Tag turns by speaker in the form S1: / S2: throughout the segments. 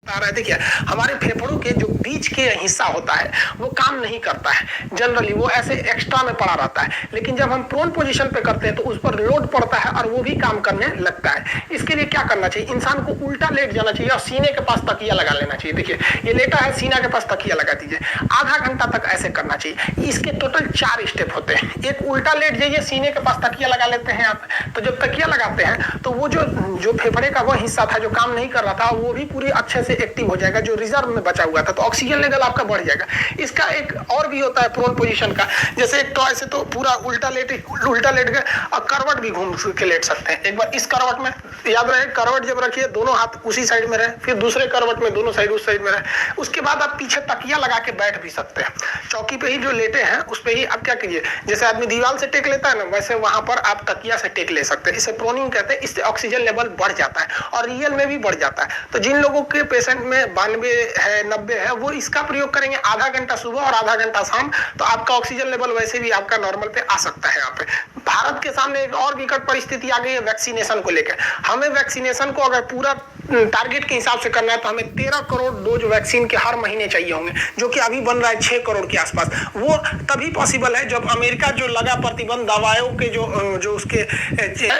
S1: बता रहा है। देखिए, हमारे फेफड़ों के जो बीच के हिस्सा होता है वो काम नहीं करता है जनरली, वो ऐसे एक्स्ट्रा में पड़ा रहता है। लेकिन जब हम प्रोन पोजीशन पे करते हैं तो उस पर लोड पड़ता है और वो भी काम करने लगता है। इसके लिए क्या करना चाहिए, इंसान को उल्टा लेट जाना चाहिए और सीने के पास तकिया लगा लेना चाहिए। देखिए, ये लेटा है, सीना के पास तकिया लगा दीजिए, आधा घंटा तक ऐसे करना चाहिए। इसके टोटल 4 स्टेप होते हैं। एक उल्टा लेट जाइए, सीने के पास तकिया लगा लेते हैं आप। तो जब तकिया लगाते हैं तो वो जो फेफड़े का वो हिस्सा था जो काम नहीं कर रहा था वो भी पूरी अच्छे से एक्टिव हो जाएगा, जो रिजर्व में बचा हुआ था, तो ऑक्सीजन लेवल आपका बढ़ जाएगा। इसका एक और भी होता है प्रोन पोजीशन का, जैसे एक तो ऐसे तो पूरा उल्टा लेट गए और करवट भी घूम के लेट सकते हैं। एक बार इस करवट में, याद रहे करवट जब रखिए दोनों हाथ उसी साइड में रहे, फिर दूसरे करवट में दोनों साइड उस साइड में रहे। उसके बाद आप पीछे तकिया लगा के बैठ भी सकते हैं। चौकी पे ही जो लेटे हैं उस पे ही आप क्या कीजिए, जैसे आदमी दीवार से टेक लेता है ना, वैसे वहां पर आप तकिया से टेक ले सकते हैं। इसे प्रोनिंग कहते हैं। इससे ऑक्सीजन लेवल बढ़ जाता है और रियल में भी बढ़ जाता है। तो जिन लोगों के पेशेंट में 92 है, 90 है, वो इसका प्रयोग करेंगे आधा घंटा सुबह और आधा घंटा शाम, तो आपका ऑक्सीजन लेवल वैसे भी आपका नॉर्मल पे आ सकता है। यहाँ पे भारत के सामने एक और विकट परिस्थिति आ गई है वैक्सीनेशन को लेकर। हमें वैक्सीनेशन को अगर पूरा टारगेट के हिसाब से करना है तो हमें 13 करोड़ डोज वैक्सीन के हर महीने चाहिए होंगे, जो कि अभी बन रहा है 6 करोड़ के आसपास। वो तभी पॉसिबल है जब अमेरिका जो लगा प्रतिबंध दवाओं के जो उसके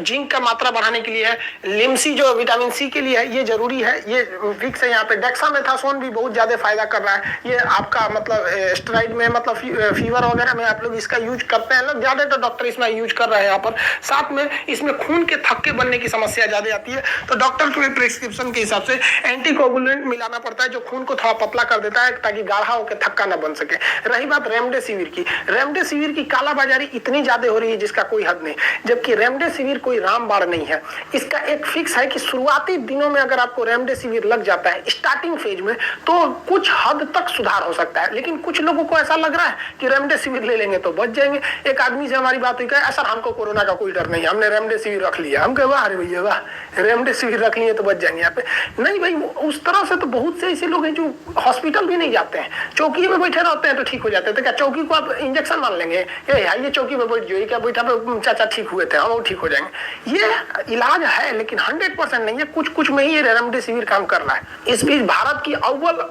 S1: जिंक का मात्रा बढ़ाने के लिए है, लिम्सी जो विटामिन सी के लिए है, ये जरूरी है। ये फिक्स है। यहाँ पे डेक्सामेथासोन भी बहुत ज्यादा फायदा कर रहा है। ये आपका मतलब स्टेरॉइड में, मतलब फीवर वगैरह में आप लोग इसका यूज करते हैं लोग ज्यादा, तो डॉक्टर इसमें यूज कर रहे हैं यहाँ पर। साथ में इसमें खून के थक्के बनने की समस्या ज्यादा आती है, तो डॉक्टर के प्रिस्क्रिप्शन के हिसाब से एंटीकोगुलेंट मिलाना पड़ता है, जो खून को थोड़ा पतला कर देता है ताकि गाढ़ा होकर थक्का ना बन सके। रही बात रेमडेसिविर की कालाबाजारी इतनी ज्यादा हो रही है जिसका कोई हद नहीं, जबकि रेमडेसिविर कोई रामबाण नहीं है। इसका एक फिक्स है कि शुरुआती दिनों में अगर आपको रेमडेसिविर लग जाता है स्टार्टिंग फेज में, तो कुछ हद तक सुधार हो सकता है। लेकिन कुछ लोगों को ऐसा लग रहा है कि रेमडेसिविर ले लेंगे तो बच जाएंगे। एक आदमी से हमारी बात हुई, कहा सर हमको कोरोना का कोई डर नहीं, हमने रेमडेसिविर रख लिया। हम कहे वाह अरे भैया वाह, रेमडेसिविर रख लिए तो बच जाएंगे। यहाँ पे नहीं भाई, उस तरह से तो बहुत से ऐसे लोग हैं जो हॉस्पिटल भी नहीं जाते हैं, चौकी में बैठे रहते हैं तो ठीक हो जाते हैं। तो क्या चौकी को आप इंजेक्शन मान लेंगे, ये चौकी में बैठ जाइए, क्या बैठा पे चाचा ठीक हुए थे, हम ठीक हो जाएंगे? ये इलाज है लेकिन 100% नहीं है, कुछ कुछ में ही रेमडेसिविर काम कर रहा है। इस बीच भारत की अव्वल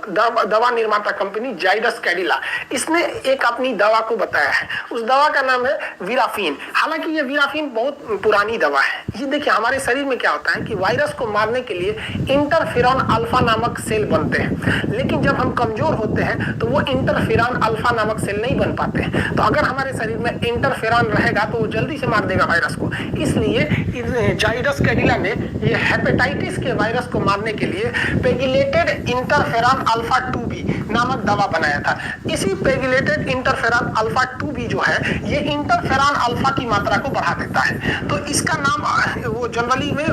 S1: दवा निर्माता कंपनी जाइडस कैडिला, इसने एक अपनी दवा को बताया है। उस दवा का नाम है वीराफिन। हालांकि ये वीराफिन बहुत पुरानी दवा है। ये देखिए, हमारे शरीर में क्या होता है कि वायरस को मारने के लिए इंटरफेरॉन अल्फा नामक सेल बनते हैं, लेकिन जब हम कमजोर होते हैं तो वो इंटरफेरॉन अल्फा नामक सेल नहीं बन पाते हैं। तो अगर हमारे शरीर में इंटरफेरॉन रहेगा तो वो जल्दी से मार देगा वायरस को। इसलिए जाइडस कैडिला ने ये हेपेटाइटिस के वायरस को मारने के लिए पेगिलेटेड इंटरफेरॉन अल्फा 2b नामक दवा बनाया था। इसी पेगिलेटेड इंटरफेरॉन अल्फा 2b जो है, ये इंटरफेरॉन अल्फा की मात्रा को बढ़ा देता है, तो इसका नाम वो जनरली में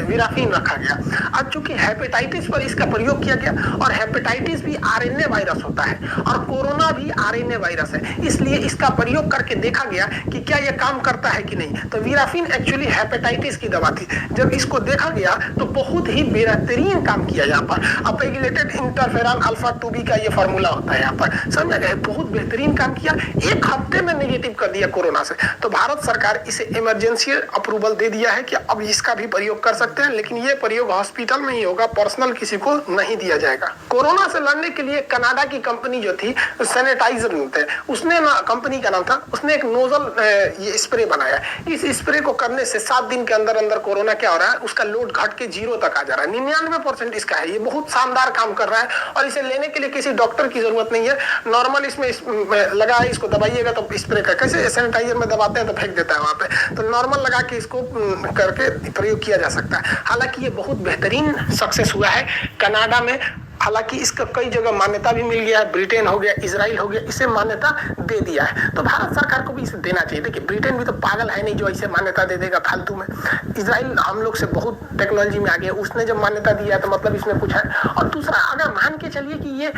S1: वीराफिन रखा गया। अब चूंकि हेपेटाइटिस पर इसका प्रयोग किया गया, और हेपेटाइटिस भी आरएनए वायरस होता है और कोरोना भी आरएनए वायरस है, इसलिए इसका प्रयोग करके देखा गया कि क्या यह काम करता है कि नहीं। तो वीराफिन एक्चुअली हेपेटाइटिस की दवा थी। जब इसको देखा गया तो बहुत ही बेहतरीन काम किया यहाँ पर। पेगिलेटेड इंटरफेरॉन अल्फा 2b का ये फार्मूला होता है यहाँ पर, समझ गए, बहुत बेहतरीन काम किया। 1 हफ्ते में नेगेटिव कर दिया कोरोना से। तो भारत सरकार इसे इमरजेंसी अप्रूवल दे दिया है कि अब इसका भी प्रयोग कर सकते हैं, लेकिन ये प्रयोग हॉस्पिटल में ही होगा, पर्सनल किसी को नहीं दिया जाएगा। कोरोना से लड़ने के लिए कनाडा की कंपनी जो थी, सैनिटाइजर थे, उसने ना, कंपनी का नाम था, उसने एक नोजल ये स्प्रे बनाया। इस स्प्रे को करने से 7 दिन के अंदर अंदर कोरोना क्या हो रहा है, उसका लोड घट के 0 तक आ जा रहा है। 99% इसका है। ये बहुत शानदार काम कर रहा है और इसे लेने के लिए किसी डॉक्टर की जरूरत नहीं है। नॉर्मल इसमें लगा है, इसको दबाइएगा तो स्प्रे का, कैसे सैनिटाइजर में दबाते हैं तो फेंक देता है वहां पे, तो नॉर्मल लगा के इसको करके प्रयोग किया जा सकता है। हालांकि ये बहुत बेहतरीन सक्सेस हुआ है कनाडा में। हालांकि इसका कई जगह मान्यता भी मिल गया है, ब्रिटेन हो गया, इजराइल हो गया, इसे मान्यता दे दिया है। तो भारत सरकार को भी इसे देना चाहिए। देखिए, ब्रिटेन भी तो पागल है नहीं जो इसे मान्यता दे देगा फालतू में। इजराइल हम लोग से बहुत टेक्नोलॉजी में आगे, उसने जब मान्यता दिया है तो मतलब इसमें कुछ है। और दूसरा, अगर मान के चलिए कि ये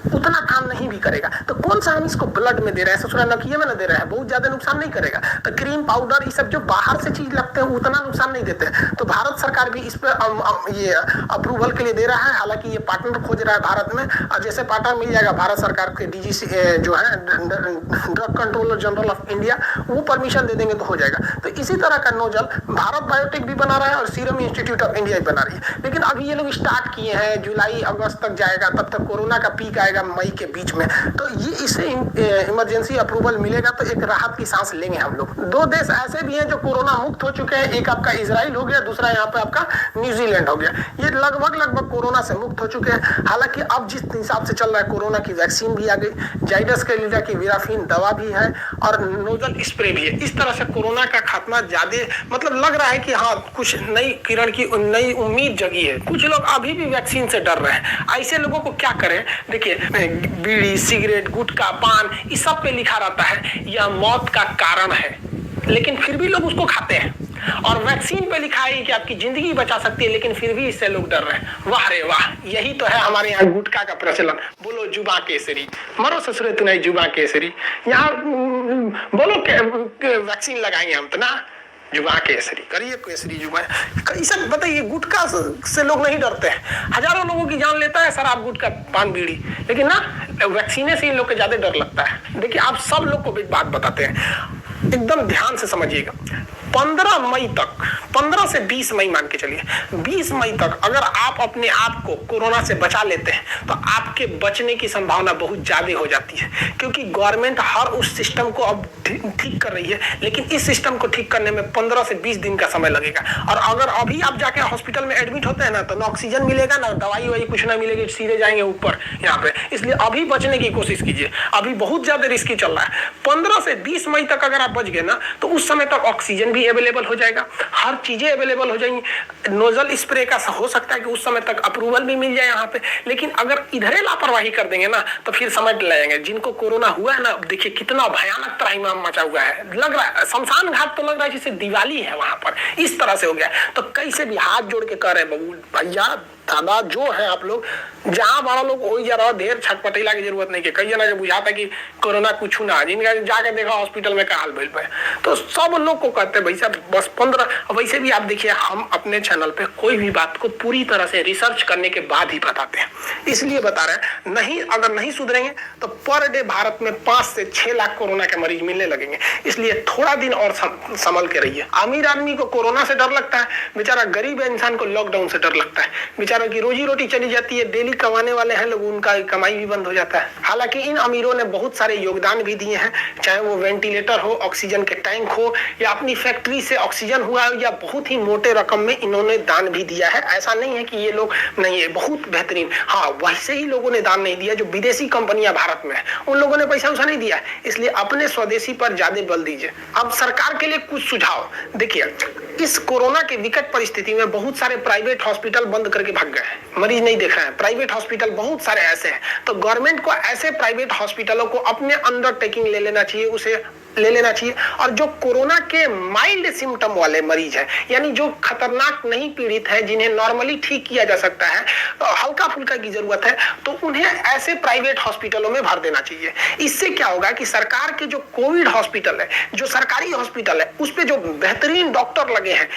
S1: उतना काम नहीं भी करेगा तो कौन सा हम इसको ब्लड में दे रहे हैं, ससुरा नकिये में ना दे रहे हैं, बहुत ज्यादा नुकसान नहीं करेगा। तो क्रीम पाउडर ये सब जो बाहर से चीज लगते हैं उतना नुकसान नहीं देते। तो भारत सरकार भी इस पर ये अप्रूवल के लिए दे रहा है। हालांकि ये पार्टनर खोज रहा है भारत में, और जैसे पार्टनर मिल जाएगा भारत सरकार के डीजीसी जो है drug controller general of India, वो परमिशन दे देंगे तो हो जाएगा। तो इसी तरह का नोजल भारत बायोटेक भी बना रहा है और सीरम इंस्टीट्यूट ऑफ इंडिया भी बना रही है। लेकिन अभी ये लोग स्टार्ट किए हैं, जुलाई अगस्त तक जाएगा, तब तक कोरोना का पीक आएगा मई के बीच में, तो ये इससे इमरजेंसी अप्रूवल मिलेगा तो एक राहत की सांस लेंगे हम लोग। दो देश ऐसे भी हैं जो कोरोना मुक्त हो चुके हैं, एक आपका इजराइल हो गया, दूसरा यहाँ पे आपका न्यूजीलैंड हो गया। ये लगभग कोरोना से मुक्त हो चुके हैं। हालांकि अब जिस हिसाब से चल रहा है, कोरोना की वैक्सीन भी आ गई, जाइडस कैडिला की विराफिन दवा भी है और नोजल स्प्रे भी है। इस तरह से कोरोना का खात्मा ज्यादा मतलब लग रहा है कि हाँ कुछ नई किरण की नई उम्मीद जगी है। कुछ लोग अभी भी वैक्सीन से डर रहे हैं। ऐसे लोगों को क्या करें? देखिए, बीड़ी, सिगरेट, गुटखा, पान, इस सब पे लिखा रहता है यह मौत का कारण है, लेकिन फिर भी लोग उसको खाते हैं। और वैक्सीन पे लिखा है कि आपकी जिंदगी बचा सकती है, लेकिन फिर भी इससे लोग डर रहे हैं। वाह रे वाह, यही तो है हमारे यहाँ गुटखा का प्रचलन। बोलो जुबा केसरी, मरो ससुरे तू नहीं जुबा केसरी। यहाँ बोलो वैक्सीन लगाएंगे हम तो ना, जुबा केसरी करिए, केसरी जुबा। कैसा बताइए, गुटखा से लोग नहीं डरते हैं। हजारों लोगों की जान लेता है शराब, गुटखा, पान, बीड़ी, लेकिन ना वैक्सीने से इन लोग को ज्यादा डर लगता है। देखिए, आप सब लोग को एक बात बताते हैं, एकदम ध्यान से समझिएगा। 15 मई तक, 15 से 20 मई मान के चलिए, 20 मई तक अगर आप अपने आप को कोरोना से बचा लेते हैं तो आपके बचने की संभावना बहुत ज्यादा हो जाती है, क्योंकि गवर्नमेंट हर उस सिस्टम को अब ठीक कर रही है। लेकिन इस सिस्टम को ठीक करने में 15 से 20 दिन का समय लगेगा। और अगर अभी आप जाके हॉस्पिटल में एडमिट होते हैं ना, तो ना ऑक्सीजन मिलेगा, ना दवाई वाई कुछ ना मिलेगी, सीधे जाएंगे ऊपर यहाँ पे। इसलिए अभी बचने की कोशिश कीजिए, अभी बहुत ज्यादा रिस्की चल रहा है। 15 से 20 मई तक अगर आप बच गए ना, तो उस समय तक ऑक्सीजन भी अवेलेबल हो जाएगा, हर चीजें अवेलेबल हो जाएंगी। नोजल स्प्रे का हो सकता है कि उस समय तक अप्रूवल भी मिल जाए यहाँ पे। लेकिन अगर इधरे लापरवाही कर देंगे ना, तो फिर समझ लेंगे जिनको कोरोना हुआ है ना, देखिए कितना भयानक त्राहिमाम मचा हुआ है। लग रहा है शमशान घाट तो लग रहा है जैसे दिवाली है वहां पर, इस तरह से हो गया। तो कैसे भी हाथ जोड़ के कह रहे हैं बबू भैया दादा जो है आप लोग, जहां बड़ा लोग वही जा रहा, ढेर छटपटेला की जरूरत नहीं है। कई जना जो बुझाता कि कोरोना कुछ ना, जिनका जाके देखा हॉस्पिटल में का हाल भइल पे, तो सब लोग को कहते हैं भाई साहब बस 15। वैसे भी आप देखिए, हम अपने चैनल पे कोई भी बात को पूरी तरह से रिसर्च करने के बाद ही बताते हैं, इसलिए बता रहे हैं। नहीं, अगर नहीं सुधरेंगे तो पर डे भारत में 5 से 6 लाख कोरोना के मरीज मिलने लगेंगे। इसलिए थोड़ा दिन और संभल के रहिए। अमीर आदमी को कोरोना से डर लगता है, बेचारा गरीब इंसान को लॉकडाउन से डर लगता है। बेचारा की रोजी रोटी चली जाती है, डेली कमाने वाले हैं लोग, उनका कमाई भी बंद हो जाता है। हालांकि इन अमीरों ने बहुत सारे योगदान भी दिए हैं, चाहे वो वेंटिलेटर हो, ऑक्सीजन के टैंक हो, या अपनी फैक्ट्री से ऑक्सीजन हुआ हो, या बहुत ही मोटे रकम में इन्होंने दान भी दिया है। ऐसा नहीं है कि ये लोग नहीं है, बहुत बेहतरीन। हाँ, वैसे ही लोगों ने दान नहीं दिया जो विदेशी कंपनियां भारत में है, उन लोगों ने पैसा उसा नहीं दिया। इसलिए अपने स्वदेशी पर ज्यादा बल दीजिए। अब सरकार के लिए कुछ सुझाव देखिए, इस कोरोना के विकट परिस्थिति में बहुत सारे प्राइवेट हॉस्पिटल बंद करके भाग गए हैं, मरीज नहीं देख रहे हैं। प्राइवेट हॉस्पिटल बहुत सारे ऐसे हैं, तो गवर्नमेंट को ऐसे प्राइवेट हॉस्पिटलों को अपने अंडरटेकिंग ले लेना चाहिए, उसे ले लेना चाहिए। और जो कोरोना के माइल्ड सिम्टम वाले मरीज हैं, यानी जो खतरनाक नहीं पीड़ित है, जिन्हें नॉर्मली ठीक किया जा सकता है, तो हल्का फुल्का की जरूरत है, तो उन्हें ऐसे प्राइवेट हॉस्पिटलों में भर देना चाहिए। इससे क्या होगा कि सरकार के जो कोविड हॉस्पिटल है, जो सरकारी हॉस्पिटल है, उस पे जो बेहतरीन डॉक्टर लगे हैं,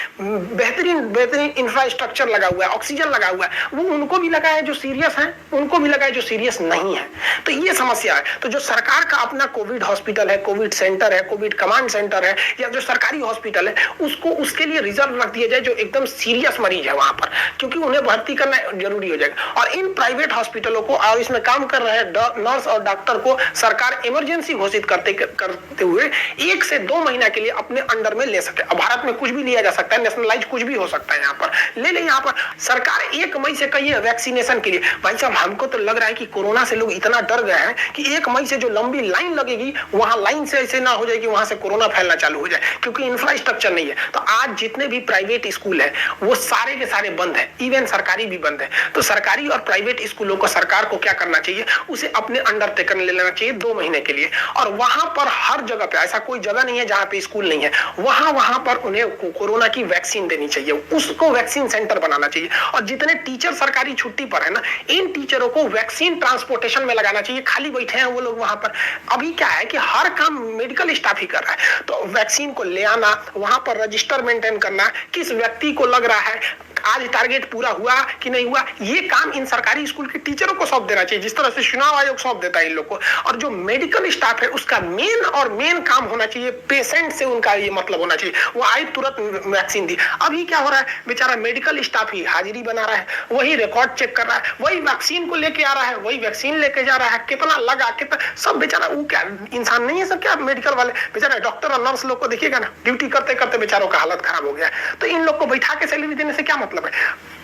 S1: बेहतरीन इंफ्रास्ट्रक्चर लगा हुआ है, ऑक्सीजन लगा हुआ है, वो उनको भी लगा है जो सीरियस है, उनको भी लगा है जो सीरियस नहीं है। तो ये समस्या है। तो जो सरकार का अपना कोविड हॉस्पिटल है, कोविड सेंटर है, कोविड कमांड सेंटर है, या जो सरकारी हॉस्पिटल है, उसको उसके लिए रिजर्व रख दिया जाए जो एकदम सीरियस मरीज है वहां पर, क्योंकि उन्हें भर्ती करना जरूरी हो जाएगा। और इन प्राइवेट हॉस्पिटलों को और इसमें काम कर रहे नर्स और डॉक्टर को सरकार इमरजेंसी घोषित करते हुए 1 से 2 महीना के लिए अपने अंडर में ले सके। अब भारत में कुछ भी लिया जा सकता है, नेशनलाइज कुछ भी हो सकता है, यहाँ पर ले ले। यहाँ पर सरकार 1 मई से कही है वैक्सीनेशन के लिए। भाई साहब, हमको तो लग रहा है कि कोरोना से लोग इतना डर गए हैं कि 1 मई से जो लंबी लाइन लगेगी, वहां लाइन से ऐसे ना हो जाए कि वहां से कोरोना फैलना चालू हो जाए, क्योंकि इंफ्रास्ट्रक्चर नहीं है। तो आज जितने भी प्राइवेट स्कूल है वो सारे के सारे बंद है, इवन सरकारी भी बंद है। तो सरकारी और प्राइवेट स्कूलों को सरकार को क्या करना चाहिए, उसे अपने अंडर टेकन ले लेना चाहिए 2 महीने के लिए। और वहां पर हर जगह पे, ऐसा कोई जगह नहीं है जहां पे स्कूल नहीं है, वहां पर उन्हें कोरोना की वैक्सीन देनी चाहिए, उसको वैक्सीन सेंटर बनाना चाहिए। और जितने टीचर सरकारी छुट्टी पर है ना, इन टीचरों को वैक्सीन ट्रांसपोर्टेशन में लगाना चाहिए। खाली बैठे हैं वो लोग वहां पर। अभी क्या है कि हर काम मेडिकल स्टाफ ही कर रहा है, तो वैक्सीन को ले आना, वहां पर रजिस्टर मेंटेन करना, किस व्यक्ति को लग रहा है, आज टारगेट पूरा हुआ कि नहीं हुआ, ये काम इन सरकारी स्कूल के टीचरों को सौंप देना चाहिए, जिस तरह से चुनाव आयोग सौंप देता है इन लोग को। और जो मेडिकल स्टाफ है उसका मेन काम होना चाहिए, पेशेंट से उनका ये मतलब होना चाहिए। वो आई तुरंत वैक्सीन दी। अभी क्या हो रहा है, बेचारा मेडिकल स्टाफ ही हाजिरी बना रहा है, वही रिकॉर्ड चेक कर रहा है, वही वैक्सीन को लेके आ रहा है, वही वैक्सीन लेके जा रहा है, कितना लगा कितना सब। बेचारा वो क्या इंसान नहीं है सब, क्या मेडिकल वाले बेचारा डॉक्टर और नर्स लोग को देखिएगा ना, ड्यूटी करते करते बेचारों का हालत खराब हो गया। तो इन लोग को बैठा के सैलरी देने से क्या मतलब है।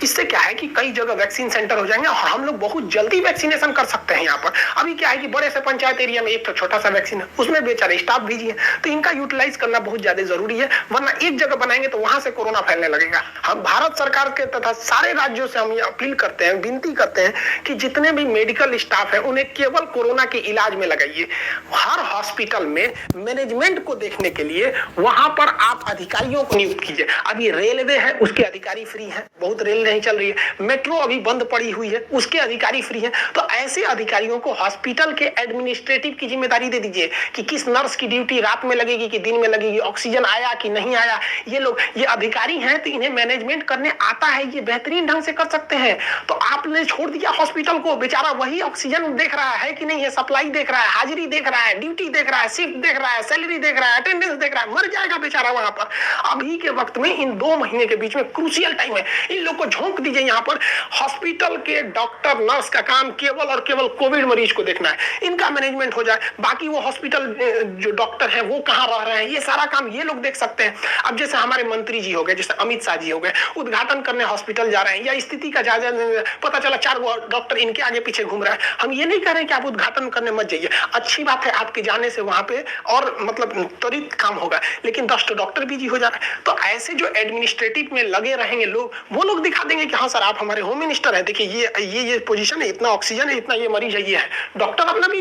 S1: इससे क्या है कि कई जगह वैक्सीन सेंटर हो जाएंगे और हम लोग बहुत जल्दी वैक्सीनेशन कर सकते हैं यहाँ पर। अभी क्या है कि बड़े से पंचायत एरिया में एक तो छोटा सा वैक्सीन है, उसमें बेचारे स्टाफ भेजिए, तो इनका यूटिलाइज करना बहुत ज्यादा जरूरी है, वरना एक जगह बनाएंगे तो वहां से कोरोना फैलने लगेगा। हम भारत सरकार के तथा सारे राज्यों से हम ये अपील करते हैं, विनती करते हैं कि जितने भी मेडिकल स्टाफ है उन्हें केवल कोरोना के इलाज में लगाइए। हर हॉस्पिटल में मैनेजमेंट को देखने के लिए वहां पर आप अधिकारियों को नियुक्त कीजिए। अब ये रेलवे है उसके अधिकारी फ्री है, बहुत रेल नहीं चल रही है, मेट्रो अभी बंद पड़ी हुई है उसके अधिकारी फ्री है, तो ऐसे अधिकारियों को हॉस्पिटल के एडमिनिस्ट्रेटिव की जिम्मेदारी दे दीजिए कि किस नर्स की ड्यूटी रात में लगेगी कि दिन में लगेगी, ऑक्सीजन आया कि नहीं आया। ये लोग ये अधिकारी हैं तो इन्हें मैनेजमेंट करने आता है, ये बेहतरीन ढंग से कर सकते हैं। तो आपने छोड़ दिया हॉस्पिटल को, बेचारा वही ऑक्सीजन देख रहा है कि नहीं है, सप्लाई देख रहा है, हाजिरी देख रहा है, ड्यूटी देख रहा है, शिफ्ट देख रहा है, सैलरी देख रहा है, अटेंडेंस देख रहा है, मर जाएगा बेचारा वहां पर। अभी के वक्त में इन 2 महीने के बीच में क्रूशियल टाइम है, इन लोग को झोंक दीजिए यहाँ पर। हॉस्पिटल के डॉक्टर नर्स का काम केवल और केवल कोविड मरीज को देखना है, इनका मैनेजमेंट हो जाए, बाकी वो हॉस्पिटल जो डॉक्टर हैं वो कहाँ रह रहे हैं ये सारा काम ये लोग देख सकते हैं। अब जैसे हमारे मंत्री जी हो गए, जैसे अमित शाह जी हो गए, उद्घाटन करने हॉस्पिटल जा रहे हैं या स्थिति का जायजा, पता चला 4 डॉक्टर इनके आगे पीछे घूम रहा है। हम ये नहीं कह रहे कि आप उद्घाटन करने मत जाइए, अच्छी बात है आपके जाने से वहां पे और मतलब त्वरित काम होगा, लेकिन 10 डॉक्टर बिजी हो जा रहा है। तो ऐसे जो एडमिनिस्ट्रेटिव में लगे रहेंगे लोग, वो लोग दिखा देंगे कि हाँ सर आप हमारे होम मिनिस्टर है, देखिए ये पोजीशन है, इतना ऑक्सीजन है, इतना ये मरीज है, ये है। डॉक्टर अपना भी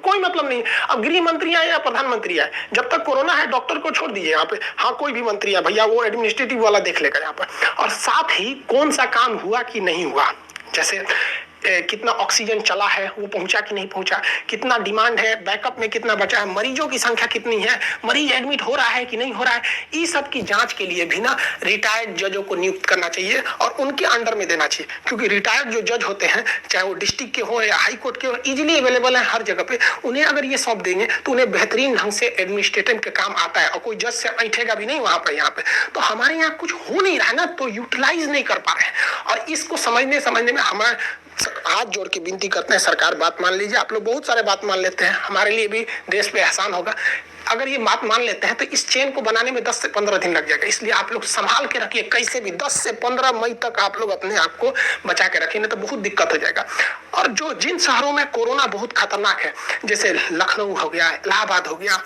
S1: कोई मतलब नहीं। अब गृह मंत्री आए या प्रधानमंत्री आए, जब तक कोरोना है डॉक्टर को छोड़ दीजिए यहाँ पे, हाँ कोई भी मंत्री है भैया वो एडमिनिस्ट्रेटिव वाला देख लेगा यहाँ पर। और साथ ही कौन सा काम हुआ कि नहीं हुआ, जैसे कितना ऑक्सीजन चला है वो पहुंचा कि नहीं पहुंचा, कितना डिमांड है, बैकअप में कितना बचा है, मरीजों की संख्या कितनी है, मरीज एडमिट हो रहा है कि नहीं हो रहा है, इस सब की जांच के लिए भी ना रिटायर्ड जजों को नियुक्त करना चाहिए और उनके अंडर में देना चाहिए। क्योंकि रिटायर्ड जो जज होते हैं चाहे वो डिस्ट्रिक्ट के हो या हाई कोर्ट के हो, इजिली अवेलेबल है हर जगह पे, उन्हें अगर ये सौंप देंगे तो उन्हें बेहतरीन ढंग से एडमिनिस्ट्रेटिव के काम आता है और कोई जज से बैठेगा भी नहीं वहां पर। यहाँ पे तो हमारे यहाँ कुछ हो नहीं रहा है ना, तो यूटिलाइज नहीं कर पा रहे हैं। और इसको समझने में हमारे हाथ जोड़ के विनती करते हैं, सरकार बात मान लीजिए। आप लोग बहुत सारे बात मान लेते हैं, हमारे लिए भी देश पे एहसान होगा अगर ये बात मान लेते हैं, तो इस चेन को बनाने में 10 से 15 दिन लग जाएगा। इसलिए आप लोग संभाल के रखिए, कैसे भी 10 से 15 मई तक आप लोग अपने आप को बचा के रखिए, नहीं तो बहुत दिक्कत हो जाएगा। और जो जिन शहरों में कोरोना बहुत खतरनाक है, जैसे लखनऊ हो गया, इलाहाबाद हो गया,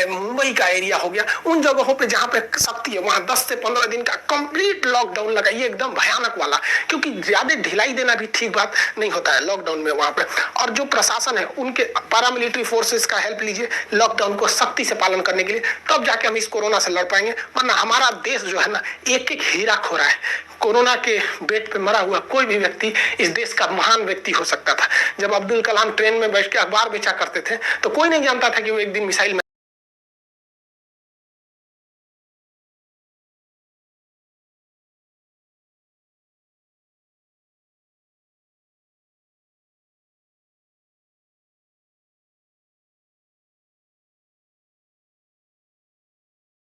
S1: मुंबई का एरिया हो गया, उन जगहों पे जहां पे सख्ती है वहां 10 से 15 दिन का कंप्लीट लॉकडाउन लगाइए, एकदम भयानक वाला। क्योंकि ज्यादा ढिलाई देना भी ठीक बात नहीं होता है लॉकडाउन में वहां पे। और जो प्रशासन है उनके पैरामिलिट्री फोर्सेस का हेल्प लीजिए लॉकडाउन को सख्ती से पालन करने के लिए, तब जाके हम इस कोरोना से लड़ पाएंगे। वरना हमारा देश जो है ना एक एक हीरा खो रहा है। कोरोना के बेड पे मरा हुआ कोई भी व्यक्ति इस देश का महान व्यक्ति हो सकता था। जब अब्दुल कलाम ट्रेन में बैठ के अखबार बेचा करते थे तो कोई नहीं जानता था कि वो एक दिन मिसाइल